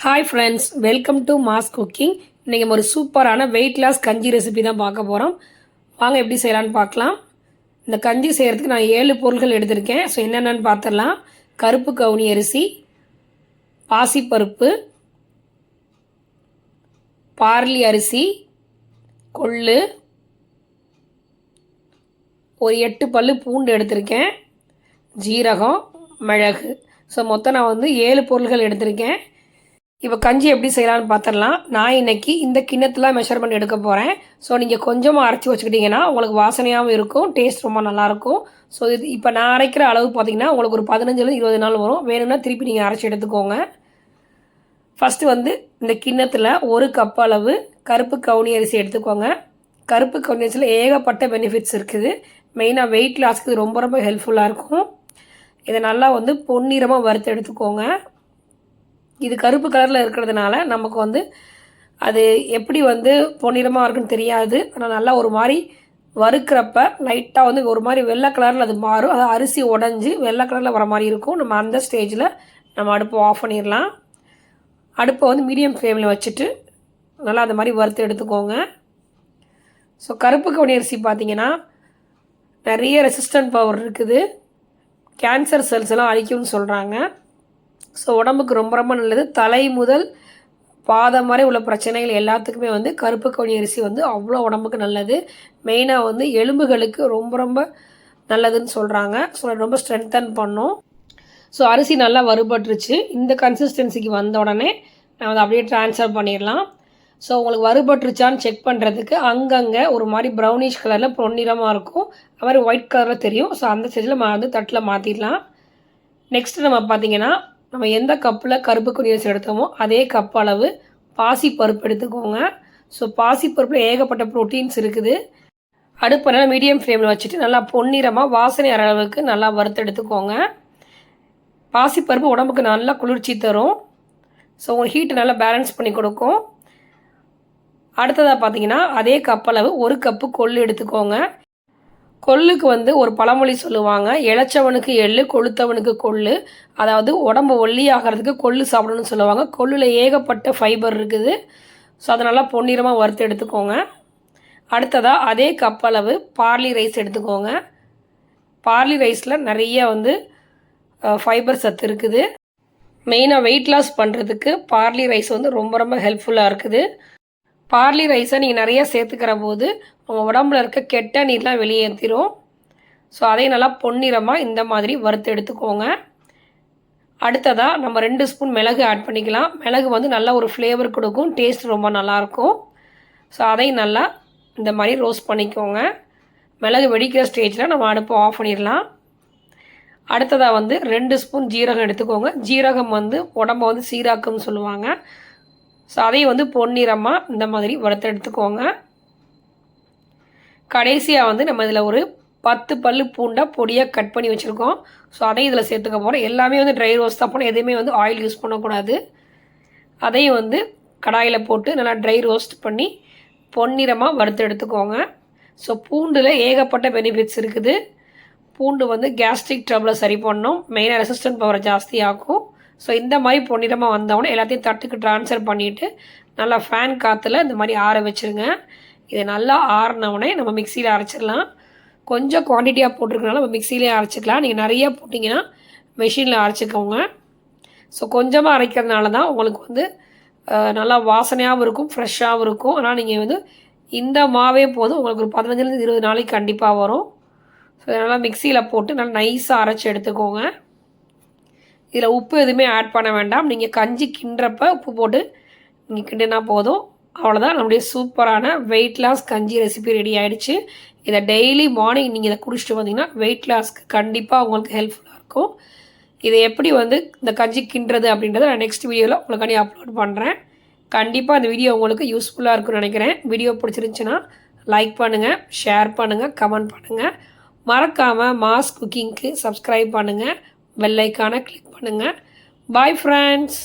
Hi friends, welcome to mass cooking. இன்றைக்கி ஒரு சூப்பரான வெயிட் லாஸ் கஞ்சி ரெசிபி தான் பார்க்க போகிறோம். வாங்க எப்படி செய்யலான்னு பார்க்கலாம். இந்த கஞ்சி செய்கிறதுக்கு நான் 7 பொருட்கள் எடுத்திருக்கேன். ஸோ என்னென்னு பார்த்துடலாம். கருப்பு கவுனி அரிசி, பாசிப்பருப்பு, பார்லி அரிசி, கொள்ளு, ஒரு 8 பல்லு பூண்டு எடுத்திருக்கேன், ஜீரகம், மிளகு. ஸோ மொத்தம் நான் 7 பொருட்கள் எடுத்திருக்கேன். இப்போ கஞ்சி எப்படி செய்யலான்னு பார்த்துடலாம். நான் இன்றைக்கி இந்த கிண்ணத்தில் மெஷர்மெண்ட் எடுக்க போகிறேன். ஸோ நீங்கள் கொஞ்சமாக அரைச்சி வச்சுக்கிட்டிங்கன்னா உங்களுக்கு வாசனையாகவும் இருக்கும், டேஸ்ட் ரொம்ப நல்லாயிருக்கும். ஸோ இது இப்போ நான் அரைக்கிற அளவு பார்த்திங்கன்னா உங்களுக்கு ஒரு 15 20 நாள் வரும். வேணும்னா திருப்பி நீங்கள் அரைச்சி எடுத்துக்கோங்க. ஃபஸ்ட்டு இந்த கிண்ணத்தில் 1 கப் அளவு கருப்பு கவுனி அரிசி எடுத்துக்கோங்க. கருப்பு கவுனி அரிசியில் ஏகப்பட்ட பெனிஃபிட்ஸ் இருக்குது. மெயினாக வெயிட் லாஸ்க்கு ரொம்ப ரொம்ப ஹெல்ப்ஃபுல்லாக இருக்கும். இதை நல்லா பொன்னிறமாக வறுத்து எடுத்துக்கோங்க. இது கருப்பு கலரில் இருக்கிறதுனால நமக்கு அது எப்படி பொன்னிறமாக இருக்குன்னு தெரியாது. ஆனால் நல்லா ஒரு மாதிரி வறுக்கிறப்ப லைட்டாக ஒரு மாதிரி வெள்ளை கலரில் அது மாறும். அது அரிசி உடஞ்சி வெள்ளை கலரில் வர மாதிரி இருக்கும். நம்ம அந்த ஸ்டேஜில் நம்ம அடுப்பை ஆஃப் பண்ணிடலாம். அடுப்பை மீடியம் ஃப்ளேமில் வச்சுட்டு நல்லா அந்த மாதிரி வறுத்து எடுத்துக்கோங்க. ஸோ கருப்பு கவுனி அரிசி பார்த்திங்கன்னா நிறைய ரெசிஸ்டன்ட் பவர் இருக்குது. கேன்சர் செல்ஸ் எல்லாம் அழிக்கும்னு சொல்கிறாங்க. ஸோ உடம்புக்கு ரொம்ப ரொம்ப நல்லது. தலை முதல் பாதம் வரை உள்ள பிரச்சனைகள் எல்லாத்துக்குமே கருப்பு கவுனி அரிசி அவ்வளோ உடம்புக்கு நல்லது. மெயினாக எலும்புகளுக்கு ரொம்ப ரொம்ப நல்லதுன்னு சொல்கிறாங்க. ஸோ ரொம்ப ஸ்ட்ரென்தன் பண்ணும். ஸோ அரிசி நல்லா வறுபட்டுருச்சு. இந்த கன்சிஸ்டன்சிக்கு வந்த உடனே நான் அப்படியே ட்ரான்ஸ்ஃபர் பண்ணிடலாம். ஸோ உங்களுக்கு வறுபட்டுருச்சான்னு செக் பண்ணுறதுக்கு அங்கங்கே ஒரு மாதிரி ப்ரௌனிஷ் கலரில் பொன்னிறமாக இருக்கும், அது மாதிரி ஒயிட் கலரில் தெரியும். ஸோ அந்த ஸ்டேஜில் தட்டில் மாற்றிடலாம். நெக்ஸ்ட்டு நம்ம பார்த்திங்கன்னா நம்ம எந்த கப்பில் கருப்பு கவுனி அரிசி எடுத்தோமோ அதே கப் அளவு பாசிப்பருப்பு எடுத்துக்கோங்க. ஸோ பாசிப்பருப்பில் ஏகப்பட்ட ப்ரோட்டீன்ஸ் இருக்குது. அடுப்பை நல்லா மீடியம் ஃப்ளேமில் வச்சுட்டு நல்லா பொன்னிறமாக வாசனை அளவுக்கு நல்லா வறுத்து எடுத்துக்கோங்க. பாசிப்பருப்பு உடம்புக்கு நல்லா குளிர்ச்சி தரும். ஸோ உங்களுக்கு ஹீட்டு நல்லா பேலன்ஸ் பண்ணி கொடுக்கும். அடுத்ததாக பார்த்தீங்கன்னா அதே கப் அளவு 1 கப்பு கொள்ளு எடுத்துக்கோங்க. கொள்ளுக்கு ஒரு பழமொழி சொல்லுவாங்க, இளைச்சவனுக்கு எள்ளு கொளுத்தவனுக்கு கொள்ளு. அதாவது உடம்பு ஒல்லி ஆகிறதுக்கு கொள்ளு சாப்பிடணும்னு சொல்லுவாங்க. கொள்ளில் ஏகப்பட்ட ஃபைபர் இருக்குது. ஸோ அதை நல்லா பொன்னிறமாக வறுத்து எடுத்துக்கோங்க. அடுத்ததாக அதே கப் அளவு பார்லி ரைஸ் எடுத்துக்கோங்க. பார்லி ரைஸில் நிறைய ஃபைபர் சத்து இருக்குது. மெயினாக வெயிட் லாஸ் பண்ணுறதுக்கு பார்லி ரைஸ் ரொம்ப ரொம்ப ஹெல்ப்ஃபுல்லாக இருக்குது. பார்லி ரைஸை நீங்கள் நிறையா சேர்த்துக்கிற போது உங்கள் உடம்புல இருக்க கெட்ட நீர்லாம் வெளியேற்றிடும். ஸோ அதை நல்லா பொன்னிறமாக இந்த மாதிரி வறுத்து எடுத்துக்கோங்க. அடுத்ததாக நம்ம 2 ஸ்பூன் மிளகு ஆட் பண்ணிக்கலாம். மிளகு நல்லா ஒரு ஃப்ளேவர் கொடுக்கும், டேஸ்ட் ரொம்ப நல்லாயிருக்கும். ஸோ அதை நல்லா இந்த மாதிரி ரோஸ்ட் பண்ணிக்கோங்க. மிளகு வெடிக்கிற ஸ்டேஜில் நம்ம அடுப்பை ஆஃப் பண்ணிடலாம். அடுத்ததாக 2 ஸ்பூன் ஜீரகம் எடுத்துக்கோங்க. ஜீரகம் உடம்பை சீராக்குன்னு சொல்லுவாங்க. ஸோ அதையும் பொன்னிறமாக இந்த மாதிரி வறுத்து எடுத்துக்கோங்க. கடைசியாக நம்ம இதில் ஒரு 10 பல்லு பூண்டை பொடியாக கட் பண்ணி வச்சுருக்கோம். ஸோ அதையும் இதில் சேர்த்துக்க போகிறோம். எல்லாமே ட்ரை ரோஸ்ட் தான் போகணும், எதுவுமே ஆயில் யூஸ் பண்ணக்கூடாது. அதையும் கடாயில் போட்டு நல்லா ட்ரை ரோஸ்ட் பண்ணி பொன்னிறமாக வறுத்து எடுத்துக்கோங்க. ஸோ பூண்டில் ஏகப்பட்ட பெனிஃபிட்ஸ் இருக்குது. பூண்டு கேஸ்ட்ரிக் ட்ரபிளை சரி பண்ணணும், மெயினாக ரெசிஸ்டன்ட் பவரை ஜாஸ்தி ஆக்கும். ஸோ இந்த மாதிரி பொன்னிறமாக வந்தவொடனே எல்லாத்தையும் தட்டுக்கு ட்ரான்ஸ்ஃபர் பண்ணிவிட்டு நல்லா ஃபேன் காற்றுல இந்த மாதிரி ஆற வச்சுருங்க. இது நல்லா ஆறினவுடனே நம்ம மிக்சியில் அரைச்சிடலாம். கொஞ்சம் குவான்டிட்டியாக போட்டிருக்கனால நம்ம மிக்சியிலே அரைச்சிக்கலாம். நீங்கள் நிறைய போட்டிங்கன்னா மெஷினில் அரைச்சிக்கோங்க. ஸோ கொஞ்சமாக அரைக்கிறதுனால தான் உங்களுக்கு நல்லா வாசனையாகவும் இருக்கும், ஃப்ரெஷ்ஷாகவும் இருக்கும். ஆனால் நீங்கள் இந்த மாவே போதும் உங்களுக்கு ஒரு 15 20 நாளைக்கு கண்டிப்பாக வரும். ஸோ நல்லா மிக்சியில் போட்டு நல்லா நைஸாக அரைச்சி எடுத்துக்கோங்க. இதில் உப்பு எதுவுமே ஆட் பண்ண வேண்டாம். நீங்கள் கஞ்சி கிண்டுறப்ப உப்பு போட்டு நீங்கள் கிண்டினா போதும். அவ்வளோதான், நம்முடைய சூப்பரான வெயிட் லாஸ் கஞ்சி ரெசிபி ரெடி ஆகிடுச்சு. இதை டெய்லி மார்னிங் நீங்கள் இதை குடிச்சிட்டு வந்தீங்கன்னா வெயிட் லாஸ்க்கு கண்டிப்பாக உங்களுக்கு ஹெல்ப்ஃபுல்லாக இருக்கும். இதை எப்படி இந்த கஞ்சி கிண்டுறது அப்படின்றத நான் நெக்ஸ்ட் வீடியோவில் உங்களுக்காண்டி அப்லோட் பண்ணுறேன். கண்டிப்பாக அந்த வீடியோ உங்களுக்கு யூஸ்ஃபுல்லாக இருக்கும்னு நினைக்கிறேன். வீடியோ பிடிச்சிருந்துச்சுன்னா லைக் பண்ணுங்கள், ஷேர் பண்ணுங்கள், கமெண்ட் பண்ணுங்கள். மறக்காமல் மாஸ் குக்கிங்க்கு சப்ஸ்கிரைப் பண்ணுங்கள், பெல் ஐக்கானை கிளிக் பண்ணுங்கள். Bye friends.